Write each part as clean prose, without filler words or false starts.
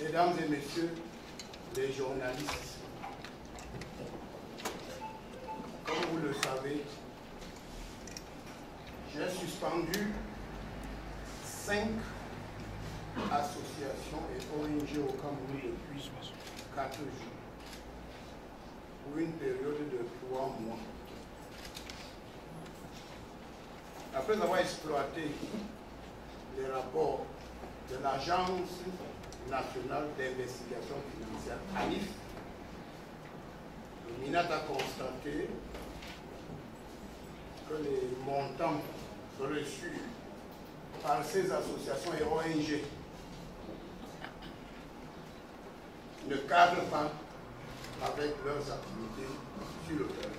Mesdames et messieurs les journalistes, comme vous le savez, j'ai suspendu 5 associations et ONG au Cameroun depuis 4 jours, pour une période de 3 mois. Après avoir exploité les rapports de l'Agence nationale d'investigation financière, ANIF, le MINAT a constaté que les montants reçus par ces associations et ONG ne cadrent pas avec leurs activités sur le terrain.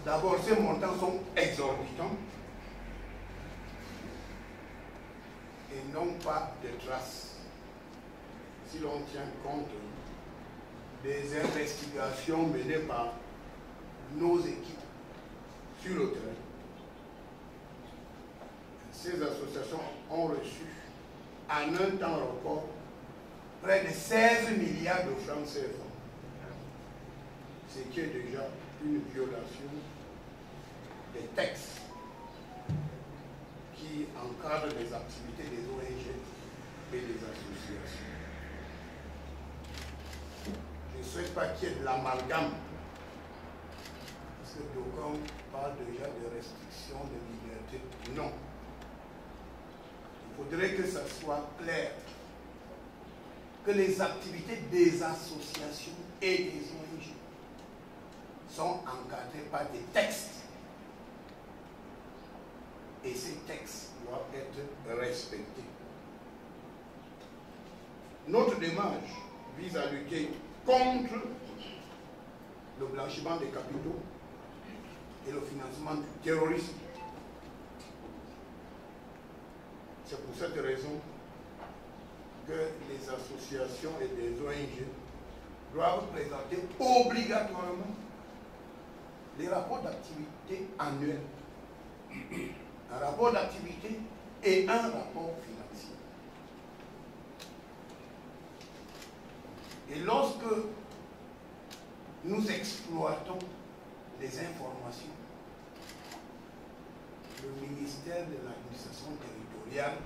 D'abord, ces montants sont exorbitants et n'ont pas de traces si l'on tient compte des investigations menées par nos équipes sur le terrain. Ces associations ont reçu en un temps record près de 16 milliards de francs CFA, ce qui est déjà une violation des textes qui encadrent les activités des ONG et des associations. Je ne souhaite pas qu'il y ait de l'amalgame, parce que d'aucuns parlent déjà de restrictions de liberté. Non. Il faudrait que ça soit clair que les activités des associations et des ONG sont encadrées par des textes. Et ces textes doivent être respectés. Notre démarche vise à lutter contre le blanchiment des capitaux et le financement du terrorisme. C'est pour cette raison que les associations et les ONG doivent présenter obligatoirement les rapports d'activité annuels, un rapport d'activité et un rapport financier. Et lorsque nous exploitons les informations, le ministère de l'administration territoriale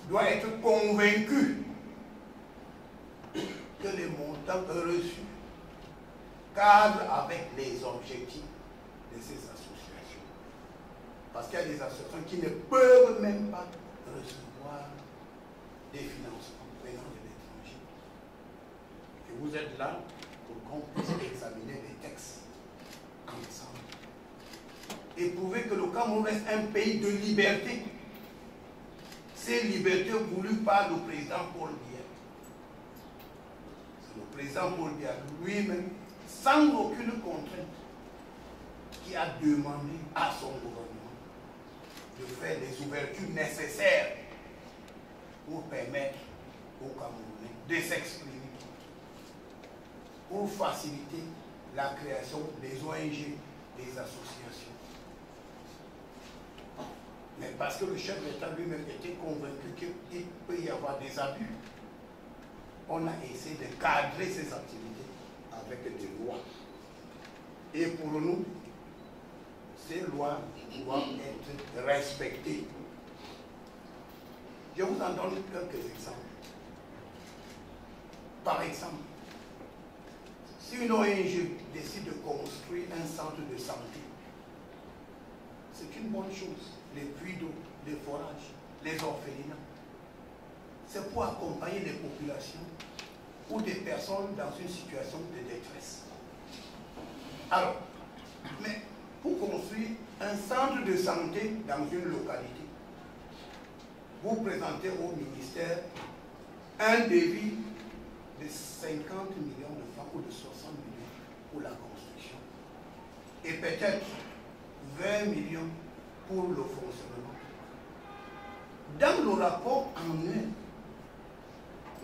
doit être convaincu que les montants reçus cadrent avec les objectifs de ces associations. Parce qu'il y a des associations qui ne peuvent même pas recevoir des financements venant de l'étranger. Et vous êtes là pour qu'on puisse examiner les textes ensemble et prouver que le Cameroun reste un pays de liberté. Ces libertés voulues par le président Paul Biya. C'est le président Paul Biya lui-même, sans aucune contrainte, qui a demandé à son gouvernement de faire les ouvertures nécessaires pour permettre aux Camerounais de s'exprimer, pour faciliter la création des ONG, des associations. Mais parce que le chef d'État lui-même était convaincu qu'il peut y avoir des abus, on a essayé de cadrer ces activités avec des lois. Et pour nous, ces lois doivent être respectées. Je vous en donne quelques exemples. Par exemple, si une ONG décide de construire un centre de santé, c'est une bonne chose. Les puits d'eau, les forages, les orphelinats. C'est pour accompagner les populations ou des personnes dans une situation de détresse. Alors, mais pour construire un centre de santé dans une localité, vous présentez au ministère un devis de 50 millions de francs ou de 60 millions pour la construction et peut-être 20 millions pour le fonctionnement. Dans le rapport annuel,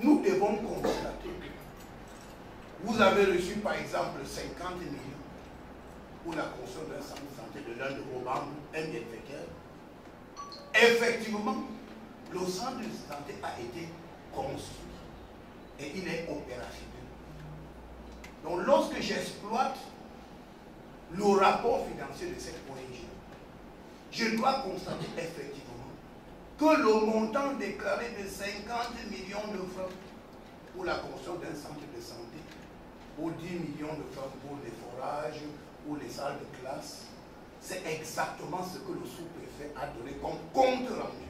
nous devons constater que vous avez reçu par exemple 50 millions pour la construction d'un centre de santé de l'un de vos membres, un bienfaiteur. Effectivement, Le centre de santé a été construit et il est opérationnel. Donc lorsque j'exploite le rapport financier de cette ONG, je dois constater effectivement que le montant déclaré de 50 millions de francs pour la construction d'un centre de santé, ou 10 millions de francs pour les forages ou les salles de classe, c'est exactement ce que le sous-préfet a donné comme compte rendu.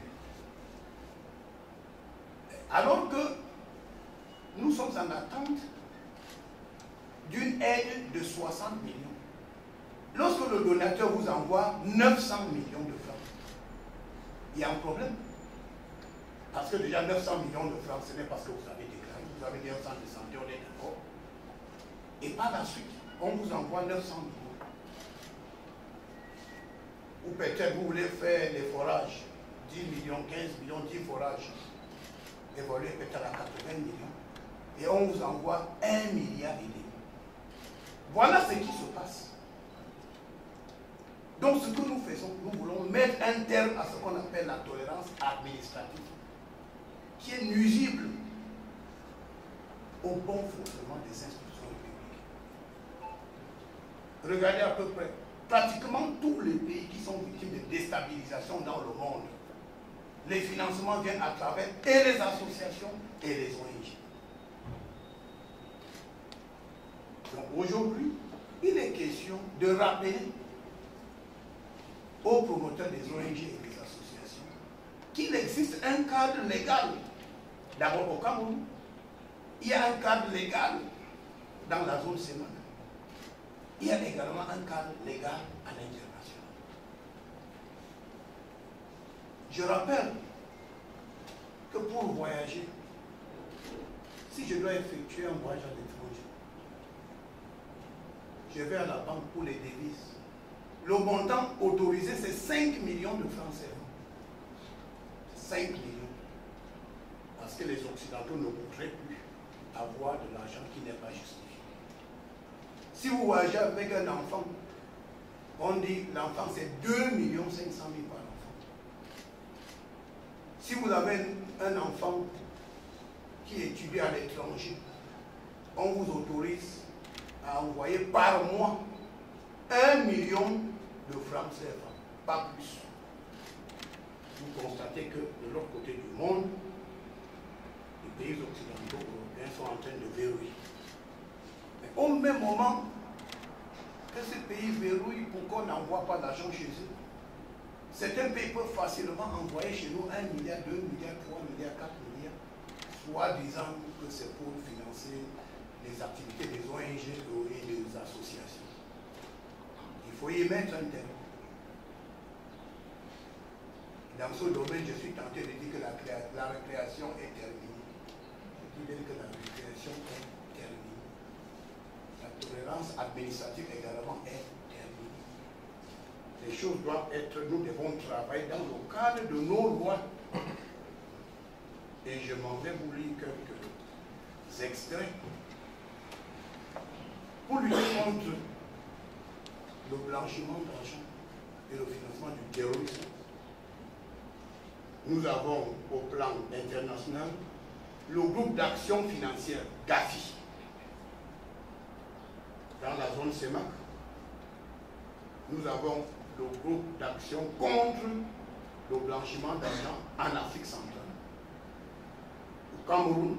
Alors que nous sommes en attente d'une aide de 60 millions. Lorsque le donateur vous envoie 900 millions de francs, il y a un problème. Parce que déjà 900 millions de francs, ce n'est pas ce que vous avez déclaré. Vous avez dit un centre de santé, on est d'accord. Et par la suite, on vous envoie 900 millions. Ou peut-être vous voulez faire des forages, 10 millions, 15 millions, 10 forages, évoluer peut-être à 80 millions. Et on vous envoie 1,5 milliard. Voilà ce qui se passe. Donc ce que nous faisons, nous voulons mettre un terme à ce qu'on appelle la tolérance administrative, qui est nuisible au bon fonctionnement des institutions publiques. Regardez à peu près, pratiquement tous les pays qui sont victimes de déstabilisation dans le monde, les financements viennent à travers et les associations et les ONG. Donc aujourd'hui, il est question de rappeler aux promoteurs des ONG et des associations qu'il existe un cadre légal. D'abord au Cameroun, il y a un cadre légal dans la zone CEMAC. Il y a également un cadre légal à l'international. Je rappelle que pour voyager, si je dois effectuer un voyage à l'étranger, je vais à la banque pour les devises. Le montant autorisé, c'est 5 millions de francs CFA. 5 millions. Parce que les Occidentaux ne voudraient plus avoir de l'argent qui n'est pas justifié. Si vous voyagez avec un enfant, on dit l'enfant c'est 2 500 000 par enfant. Si vous avez un enfant qui étudie à l'étranger, on vous autorise à envoyer par mois 1 million de francs CFA, pas plus. Vous constatez que de l'autre côté du monde, les pays occidentaux européens sont en train de verrouiller. Mais au même moment que ces pays verrouillent pour qu'on n'envoie pas d'argent chez eux, certains pays peuvent facilement envoyer chez nous 1 milliard, 2 milliards, 3 milliards, 4 milliards, soit disant que c'est pour financer les activités des ONG et des associations. Il faut y mettre un terme. Dans ce domaine, je suis tenté de dire que la récréation est terminée. Je dis que la récréation est terminée. La tolérance administrative également est terminée. Les choses doivent être, nous devons travailler dans le cadre de nos lois. Et je m'en vais vous lire quelques extraits pour lutter contre le blanchiment d'argent et le financement du terrorisme. Nous avons au plan international le groupe d'action financière GAFI dans la zone CEMAC. Nous avons le groupe d'action contre le blanchiment d'argent en Afrique centrale. Au Cameroun,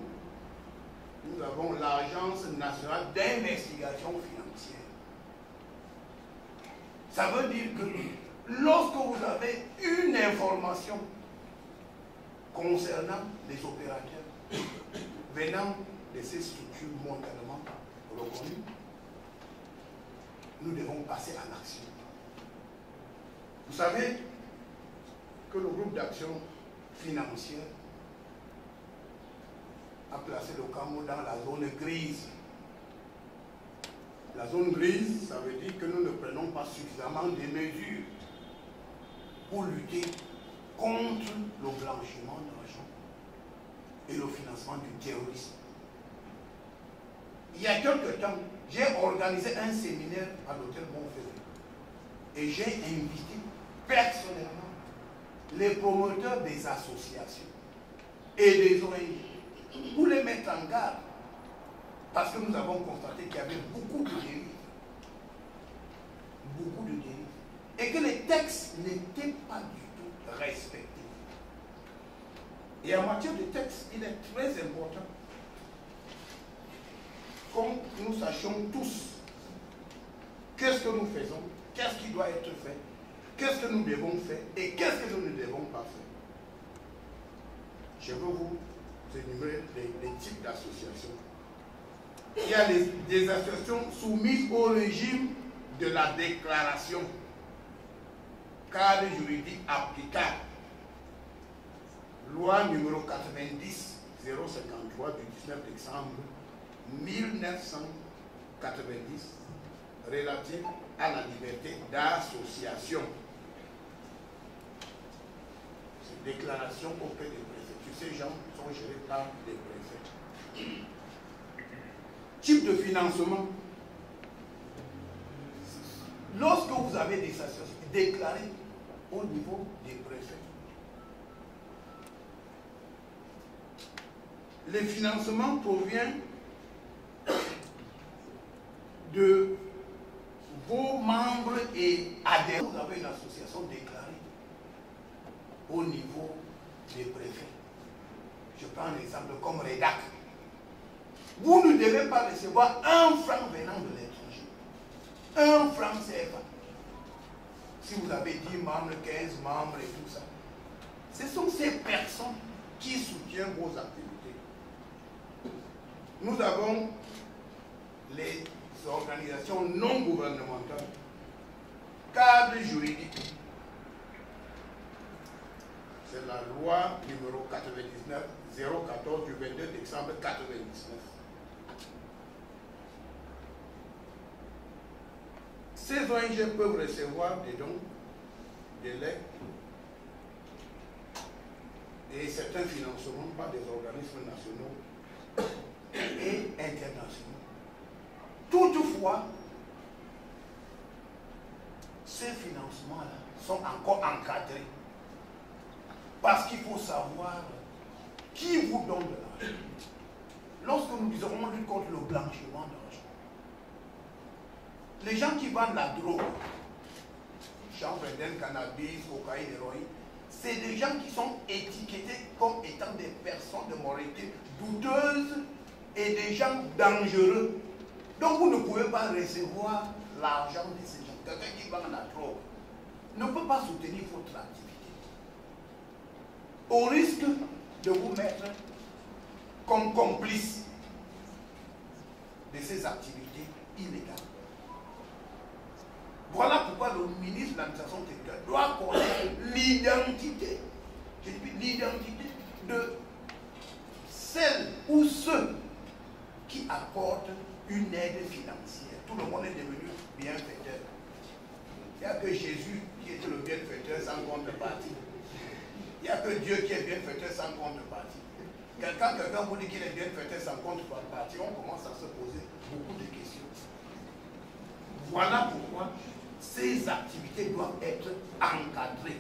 nous avons l'Agence nationale d'investigation financière. Ça veut dire que lorsque vous avez une information concernant les opérateurs venant de ces structures mondialement reconnues, nous devons passer à l'action. Vous savez que le groupe d'action financière a placé le Cameroun dans la zone grise. La zone grise, ça veut dire que nous ne prenons pas suffisamment de mesures pour lutter contre le blanchiment d'argent et le financement du terrorisme. Il y a quelque temps, j'ai organisé un séminaire à l'hôtel Montferrand et j'ai invité personnellement les promoteurs des associations et des ONG pour les mettre en garde. Parce que nous avons constaté qu'il y avait beaucoup de dérives. Beaucoup de dérives. Et que les textes n'étaient pas du tout respectés. Et en matière de texte, il est très important que nous sachions tous qu'est-ce que nous faisons, qu'est-ce qui doit être fait, qu'est-ce que nous devons faire et qu'est-ce que nous ne devons pas faire. Je veux vous énumérer les types d'associations. Il y a des associations soumises au régime de la déclaration, cadre juridique applicable. Loi numéro 90-053 du 19 décembre 1990 relative à la liberté d'association. Ces déclarations auprès des préfets. Tous ces gens sont gérés par les préfets. Type de financement. Lorsque vous avez des associations déclarées au niveau des préfets, le financement provient de vos membres et adhérents. Vous avez une association déclarée au niveau des préfets. Je prends un exemple comme REDAC. Vous ne devez pas recevoir un franc venant de l'étranger. Un franc CFA. Si vous avez 10 membres, 15 membres et tout ça. Ce sont ces personnes qui soutiennent vos activités. Nous avons les organisations non gouvernementales, cadre juridique. C'est la loi numéro 99-014 du 22 décembre 1999. Ces ONG peuvent recevoir des dons, des legs et certains financements par des organismes nationaux et internationaux. Toutefois, ces financements-là sont encore encadrés. Parce qu'il faut savoir qui vous donne de l'argent. Lorsque nous disons on lutte contre le blanchiment d'argent, les gens qui vendent la drogue, chanvre, cannabis, cocaïne, héroïne, c'est des gens qui sont étiquetés comme étant des personnes de moralité douteuse et des gens dangereux. Donc vous ne pouvez pas recevoir l'argent de ces gens. Quelqu'un qui vend la drogue ne peut pas soutenir votre activité. Au risque de vous mettre comme complice de ces activités illégales. Voilà pourquoi le ministre de l'administration territoriale doit connaître l'identité, je dis l'identité de celles ou ceux qui apportent une aide financière. Tout le monde est devenu bienfaiteur. Il n'y a que Jésus qui est le bienfaiteur sans contrepartie. Il n'y a que Dieu qui est bienfaiteur sans contrepartie. Quelqu'un vous dit qu'il est bienfaiteur sans contrepartie, on commence à se poser beaucoup de questions. Voilà pourquoi ces activités doivent être encadrées.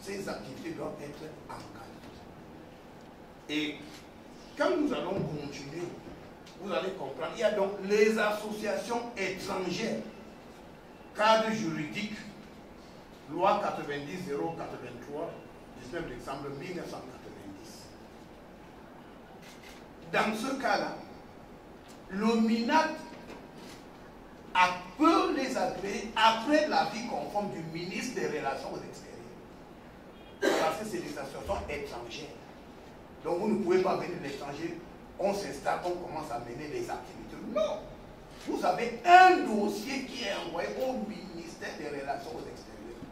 Ces activités doivent être encadrées. Et quand nous allons continuer, vous allez comprendre, il y a donc les associations étrangères, cadre juridique, loi 90-083, 19 décembre 1990. Dans ce cas-là, le MINAT peut les agréer après l'avis conforme du ministre des Relations extérieures. Parce que c'est des associations étrangères. Donc vous ne pouvez pas venir de l'étranger, on s'installe, on commence à mener des activités. Non! Vous avez un dossier qui est envoyé au ministère des Relations extérieures.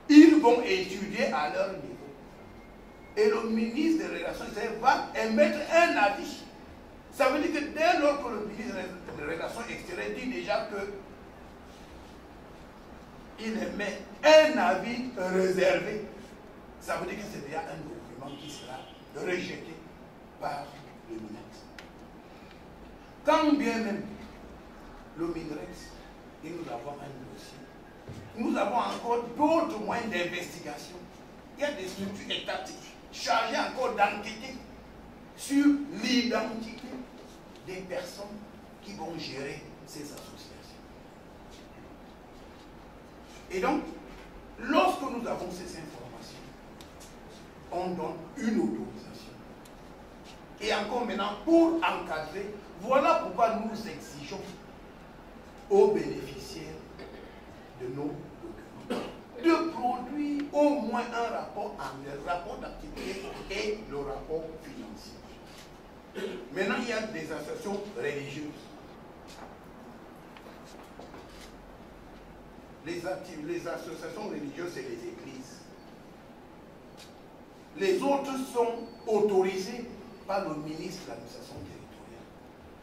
Ils vont étudier à leur niveau. Et le ministre des Relations extérieures va émettre un avis. Ça veut dire que dès lors que le ministre des Relations extérieures dit déjà que il émet un avis réservé, ça veut dire que c'est déjà un document qui sera rejeté par le MINEX. Quand bien même le MINEX, et nous avons un dossier nous avons encore d'autres moyens d'investigation. Il y a des structures étatiques chargées encore d'enquêter sur l'identité des personnes qui vont gérer ces associations. Et donc, lorsque nous avons ces informations, on donne une autorisation. Et encore maintenant, pour encadrer, voilà pourquoi nous exigeons aux bénéficiaires de nos documents de produire au moins un rapport annuel, rapport d'activité et le rapport financier. Maintenant, il y a des associations religieuses. Les associations religieuses, c'est les églises. Les autres sont autorisés par le ministre de l'administration territoriale.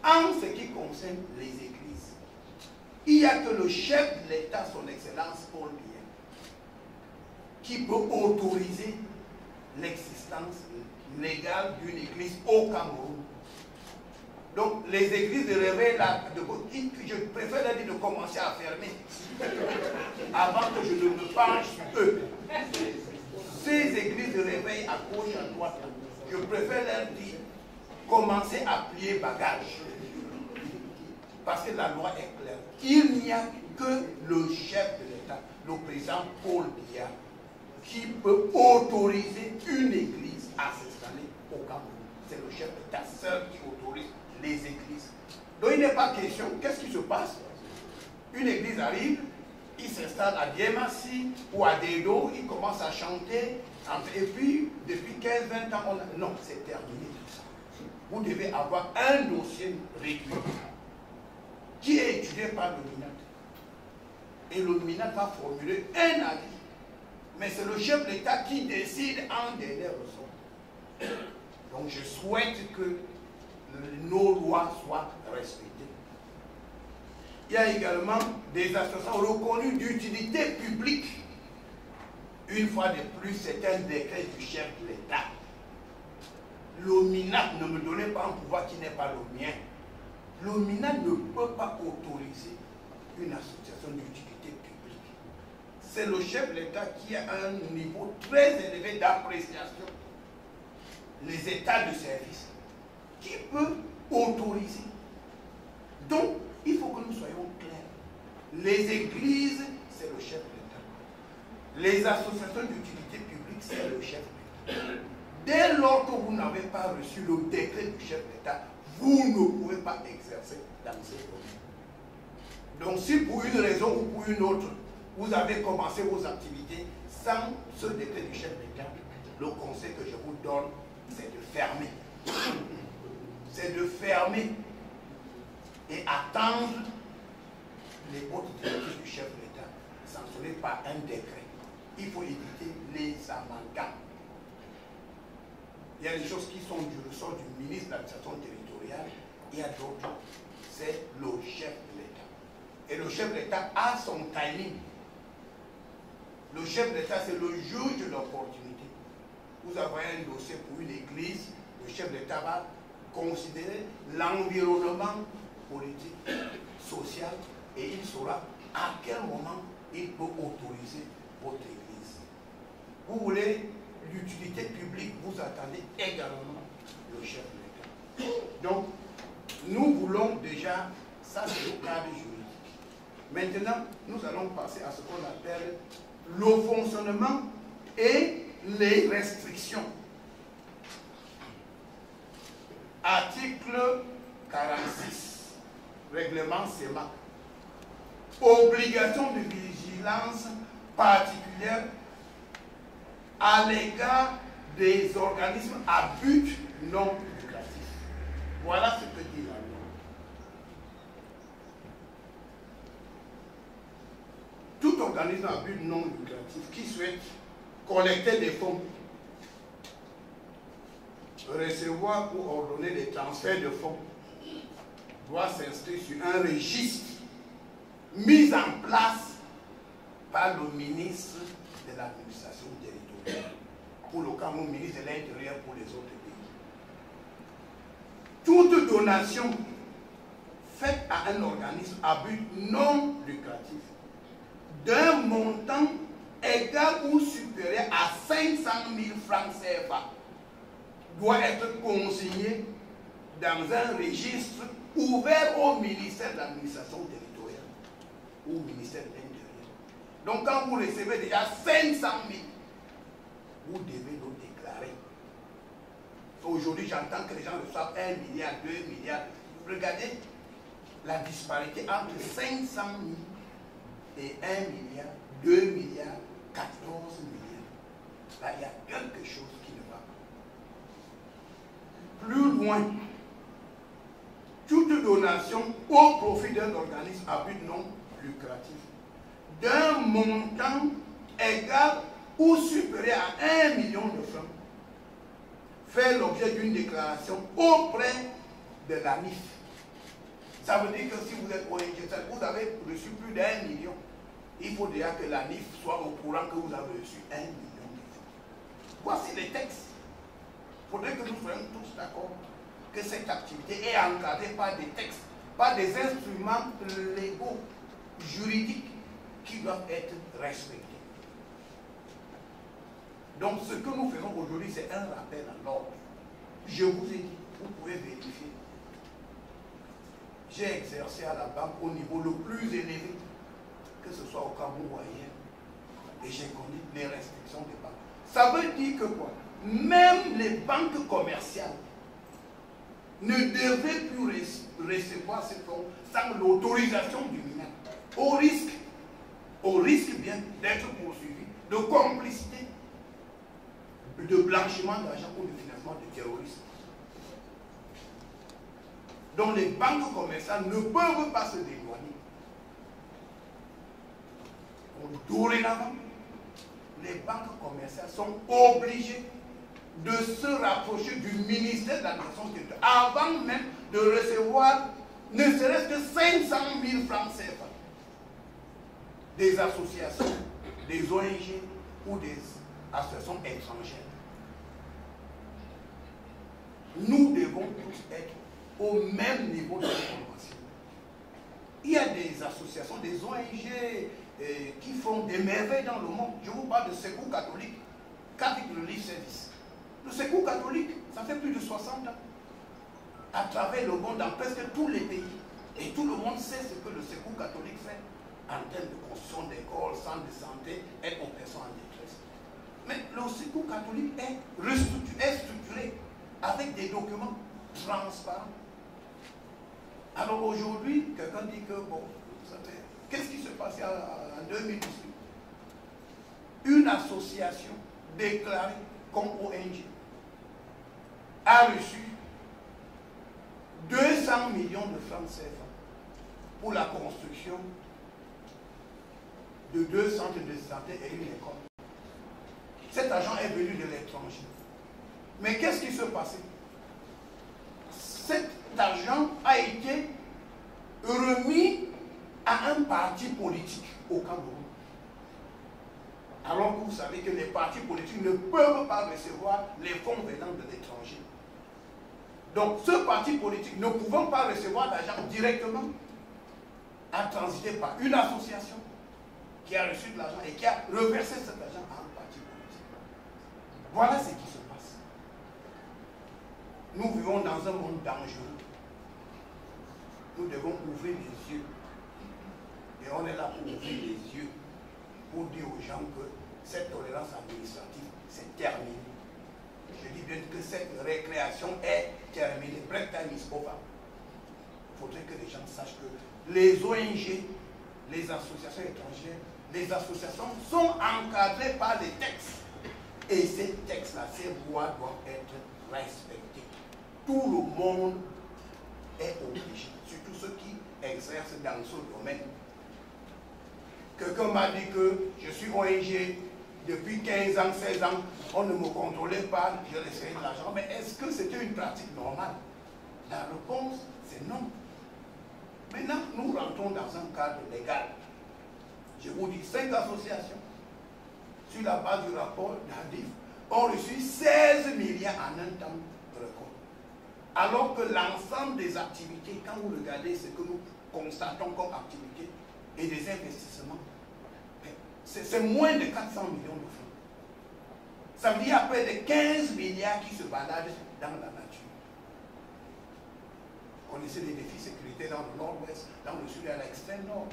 En ce qui concerne les églises, il n'y a que le chef de l'État, son Excellence Paul Biya, qui peut autoriser l'existence légale d'une église au Cameroun. Donc, les églises de réveil, je préfère leur dire de commencer à fermer avant que je ne me penche sur eux. Ces églises de réveil à gauche, à droite, je préfère leur dire commencer à plier bagage. Parce que la loi est claire. Il n'y a que le chef de l'État, le président Paul Biya, qui peut autoriser une église à s'installer au Cameroun. C'est le chef d'État seul qui autorise les églises. Donc il n'est pas question, qu'est-ce qui se passe? Une église arrive, il s'installe à Diemassi ou à Dedo, il commence à chanter, et puis depuis 15-20 ans, non, c'est terminé tout ça. Vous devez avoir un dossier régulier qui est étudié par le MINAT. Et le MINAT va formuler un avis. Mais c'est le chef de l'État qui décide en dernier ressort. Donc je souhaite que nos lois soient respectées. Il y a également des associations reconnues d'utilité publique. Une fois de plus, c'est un décret du chef de l'État. Le MINAT ne me donnait pas un pouvoir qui n'est pas le mien. Le MINAT ne peut pas autoriser une association d'utilité publique. C'est le chef de l'État qui a un niveau très élevé d'appréciation. Les états de service qui peut autoriser. Donc, il faut que nous soyons clairs. Les églises, c'est le chef de l'État. Les associations d'utilité publique, c'est le chef de l'État. Dès lors que vous n'avez pas reçu le décret du chef d'État, vous ne pouvez pas exercer dans ces domaines. Donc si pour une raison ou pour une autre, vous avez commencé vos activités sans ce décret du chef d'État, le conseil que je vous donne, c'est de fermer. C'est de fermer et attendre les hautes directives du chef de l'État, sanctionnées par un décret. Il faut éviter les amalgames. Il y a des choses qui sont du ressort du ministre de l'administration territoriale, il y a d'autres, c'est le chef de l'État. Et le chef de l'État a son timing. Le chef de l'État, c'est le juge de l'opportunité. Vous avez un dossier pour une église, le chef de l'État va considérer l'environnement politique, social, et il saura à quel moment il peut autoriser votre église. Vous voulez l'utilité publique, vous attendez également le chef de l'État. Donc, nous voulons déjà, ça c'est le cadre juridique. Maintenant, nous allons passer à ce qu'on appelle le fonctionnement et les restrictions. Article 46, règlement CEMAC. Obligation de vigilance particulière à l'égard des organismes à but non lucratif. Voilà ce que dit la loi. Tout organisme à but non lucratif qui souhaite collecter des fonds, recevoir ou ordonner des transferts de fonds, doit s'inscrire sur un registre mis en place par le ministre de l'administration territoriale, pour le Cameroun, ministre de l'Intérieur pour les autres pays. Toute donation faite à un organisme à but non lucratif d'un montant égal ou supérieur à 500 000 francs CFA doit être consigné dans un registre ouvert au ministère de l'administration territoriale ou au ministère de l'Intérieur. Donc quand vous recevez déjà 500 000, vous devez le déclarer. Aujourd'hui, j'entends que les gens reçoivent 1 milliard, 2 milliards. Regardez la disparité entre 500 000 et 1 milliard, 2 milliards, 14 milliards. Là, il y a quelque chose qui ne va pas. Plus loin, toute donation au profit d'un organisme à but non lucratif d'un montant égal ou supérieur à 1 million de francs fait l'objet d'une déclaration auprès de la NIF. Ça veut dire que si vous êtes ONG, vous avez reçu plus d'1 million. Il faut déjà que la NIF soit au courant que vous avez reçu 1 million de francs. Voici les textes. Il faudrait que nous soyons tous d'accord que cette activité est encadrée par des textes, par des instruments légaux, juridiques, qui doivent être respectés. Donc ce que nous faisons aujourd'hui, c'est un rappel à l'ordre. Je vous ai dit, vous pouvez vérifier. J'ai exercé à la banque au niveau le plus élevé, que ce soit au Cameroun ou ailleurs, et j'ai connu les restrictions des banques. Ça veut dire que quoi? Même les banques commerciales ne devaient plus recevoir ces fonds sans l'autorisation du MINAC, au risque bien d'être poursuivi de complicité, de blanchiment d'argent ou de financement de terrorisme. Donc les banques commerciales ne peuvent pas se dédouaner. Dorénavant, les banques commerciales sont obligées de se rapprocher du ministère de l'administration territoriale avant même de recevoir ne serait-ce que 500 000 francs CFA des associations, des ONG ou des associations étrangères. Nous devons tous être au même niveau de formation. Il y a des associations, des ONG qui font des merveilles dans le monde. Je vous parle de Secours catholique, Catholic Relief Service. Le Secours catholique, ça fait plus de 60 ans. À travers le monde, dans presque tous les pays. Et tout le monde sait ce que le Secours catholique fait en termes de construction d'écoles, centres de santé, aide aux personnes en détresse. Mais le Secours catholique est structuré avec des documents transparents. Alors aujourd'hui, quelqu'un dit que, bon, vous savez, qu'est-ce qui se passait en 2018? Une association déclarée comme ONG a reçu 200 millions de francs CFA pour la construction de 2 centres de santé et une école. Cet argent est venu de l'étranger. Mais qu'est-ce qui se passait? Cet argent a été remis à un parti politique au Cameroun. Alors que vous savez que les partis politiques ne peuvent pas recevoir les fonds venant de l'étranger. Donc ce parti politique, ne pouvant pas recevoir l'argent directement, a transité par une association qui a reçu de l'argent et qui a reversé cet argent à un parti politique. Voilà ce qui se passe. Nous vivons dans un monde dangereux. Nous devons ouvrir les yeux. Et on est là pour ouvrir les yeux, pour dire aux gens que cette tolérance administrative, c'est terminé. Je dis bien que cette récréation est terminée. Break time is over. Il faudrait que les gens sachent que les ONG, les associations étrangères, les associations sont encadrées par des textes. Et ces textes-là, ces lois doivent être respectées. Tout le monde est obligé, surtout ceux qui exercent dans ce domaine. Quelqu'un m'a dit que je suis ONG depuis 15 ans, 16 ans, on ne me contrôlait pas, je recevais de l'argent. Mais est-ce que c'était une pratique normale? La réponse, c'est non. Maintenant, nous rentrons dans un cadre légal. Je vous dis, 5 associations, sur la base du rapport d'Adif, ont reçu 16 milliards en un temps record. Alors que l'ensemble des activités, quand vous regardez ce que nous constatons comme activités et des investissements, c'est moins de 400 millions de francs. Ça veut dire qu'il y a près de 15 milliards qui se baladent dans la nature. Vous connaissez les défis sécuritaires dans le nord-ouest, dans le sud et à l'extrême nord.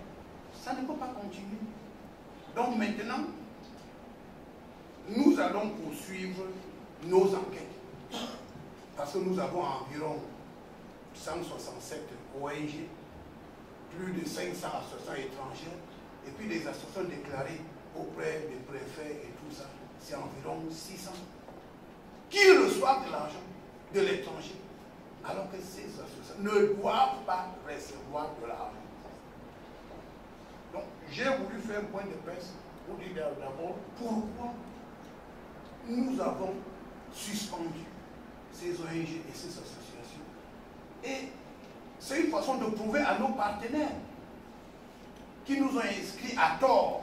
Ça ne peut pas continuer. Donc maintenant, nous allons poursuivre nos enquêtes. Parce que nous avons environ 167 ONG, plus de 500 associations étrangères, et puis des associations déclarées auprès des préfets et tout ça, c'est environ 600, qui reçoivent de l'argent de l'étranger, alors que ces associations ne doivent pas recevoir de l'argent. Donc, j'ai voulu faire un point de presse pour dire d'abord pourquoi nous avons suspendu ces ONG et ces associations. Et c'est une façon de prouver à nos partenaires qui nous ont inscrits à tort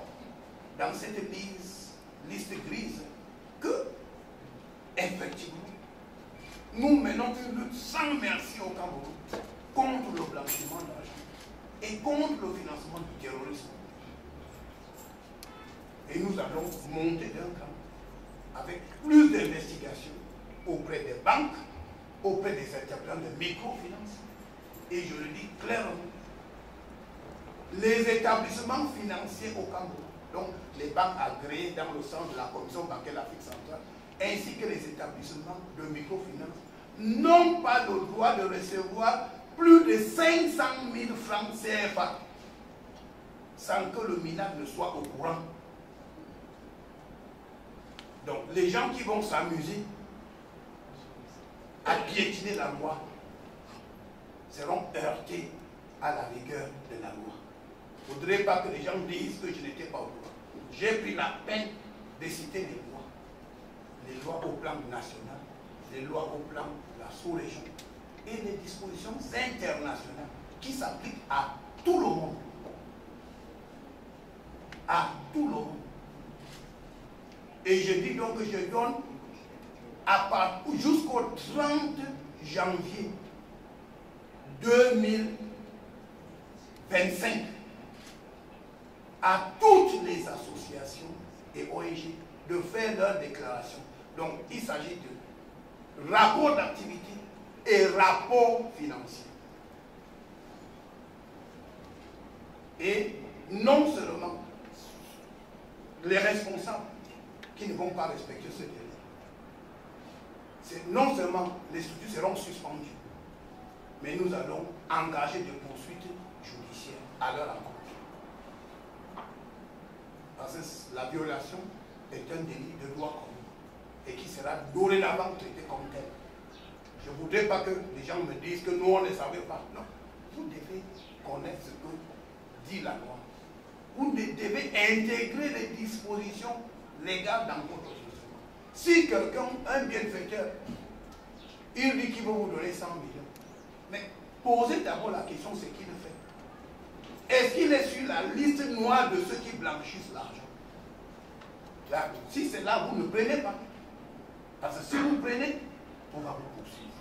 dans cette liste grise que, effectivement, nous menons une lutte sans merci au Cameroun contre le blanchiment d'argent et contre le financement du terrorisme. Et nous allons monter d'un cran avec plus d'investigations auprès des banques, auprès des intervenants de microfinance. Et je le dis clairement, les établissements financiers au Cameroun, donc les banques agréées dans le sens de la Commission bancaire d'Afrique centrale, ainsi que les établissements de microfinance, n'ont pas le droit de recevoir plus de 500 000 francs CFA sans que le MINAD ne soit au courant. Donc les gens qui vont s'amuser à piétiner la loi seront heurtés à la rigueur de la loi. Il ne faudrait pas que les gens disent que je n'étais pas au courant. J'ai pris la peine de citer les lois au plan national, les lois au plan de la sous-région et les dispositions internationales qui s'appliquent à tout le monde. À tout le monde. Et je dis donc que je donne jusqu'au 30 janvier 2025 à toutes les associations et ONG de faire leur déclaration. Donc il s'agit de rapport d'activité et rapport financier. Et non seulement les responsables qui ne vont pas respecter ce délai, non seulement les structures seront suspendues, mais nous allons engager des poursuites judiciaires à leur encontre. Parce que la violation est un délit de droit commun et qui sera dorénavant traité comme tel. Je ne voudrais pas que les gens me disent que nous on ne savait pas. Non, vous devez connaître ce que dit la loi. Vous devez intégrer les dispositions légales dans votre jugement. Si quelqu'un, un bienfaiteur, il dit qu'il va vous donner 100 millions, mais posez d'abord la question, c'est qui le fait. Est-ce qu'il est sur la liste noire de ceux qui blanchissent l'argent? Si c'est là, vous ne prenez pas. Parce que si vous prenez, on va vous poursuivre.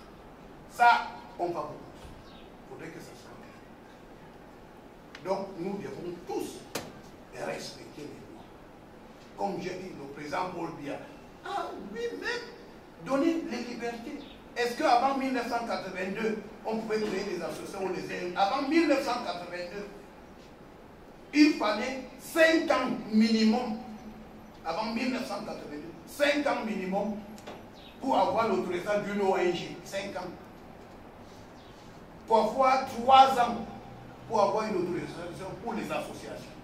Ça, on va vous poursuivre. Il faudrait que ça soit clair. Donc, nous devons tous respecter les lois. Comme j'ai dit, le président Paul Biya a lui-même donné les libertés. Est-ce qu'avant 1982, on pouvait créer des associations? Avant 1982, il fallait 5 ans minimum, avant 1982, 5 ans minimum pour avoir l'autorisation d'une ONG. 5 ans. Parfois 3 ans pour avoir une autorisation pour les associations.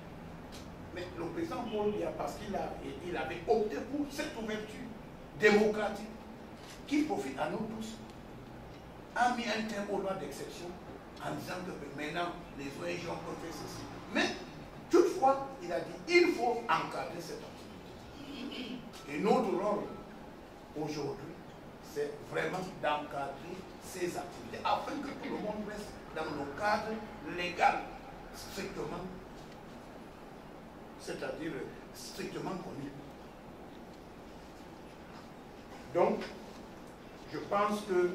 Mais le président Paul Biya, parce qu'il avait opté pour cette ouverture démocratique qui profite à nous tous, a mis un terme aux lois d'exception en disant que maintenant les ONG ont fait ceci. Mais toutefois, il a dit il faut encadrer cette activité. Et notre rôle aujourd'hui, c'est vraiment d'encadrer ces activités afin que tout le monde reste dans le cadre légal, strictement, c'est-à-dire strictement connu. Donc, je pense que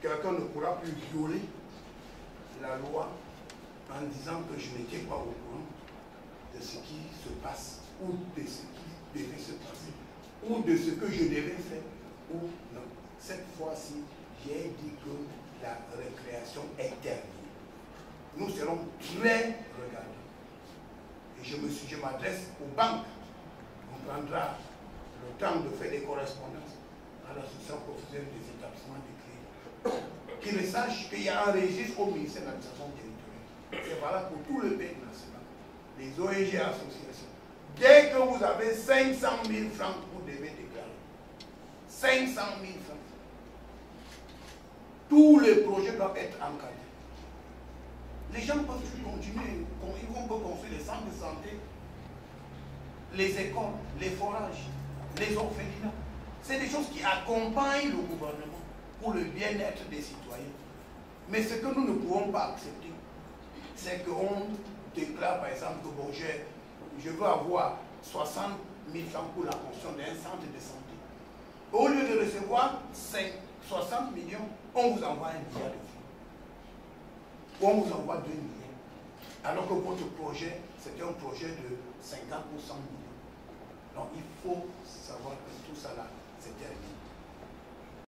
quelqu'un ne pourra plus violer la loi en disant que je n'étais pas au courant. de ce qui se passe, ou de ce qui devait se passer, ou de ce que je devais faire, ou non. Cette fois-ci, j'ai dit que la récréation est terminée. Nous serons très regardés. Et je m'adresse aux banques. On prendra le temps de faire des correspondances à l'association professionnelle des établissements de crédit. Qu'ils sachent qu'il y a un registre au ministère de l'administration territoriale. C'est valable pour tout le pays national. Les ONG associations. Dès que vous avez 500 000 francs, vous devez déclarer. 500 000 francs. Tous les projets doivent être encadrés. Les gens peuvent continuer. Ils vont construire les centres de santé, les écoles, les forages, les orphelinats. C'est des choses qui accompagnent le gouvernement pour le bien-être des citoyens. Mais ce que nous ne pouvons pas accepter, c'est qu'on déclare par exemple que bon, je veux avoir 60 000 francs pour la construction d'un centre de santé. Au lieu de recevoir 60 millions, on vous envoie 1 milliard de francs. Ou on vous envoie 2 millions. Alors que votre projet, c'était un projet de 50 ou 100 millions. Donc il faut savoir que tout ça là, c'est terminé.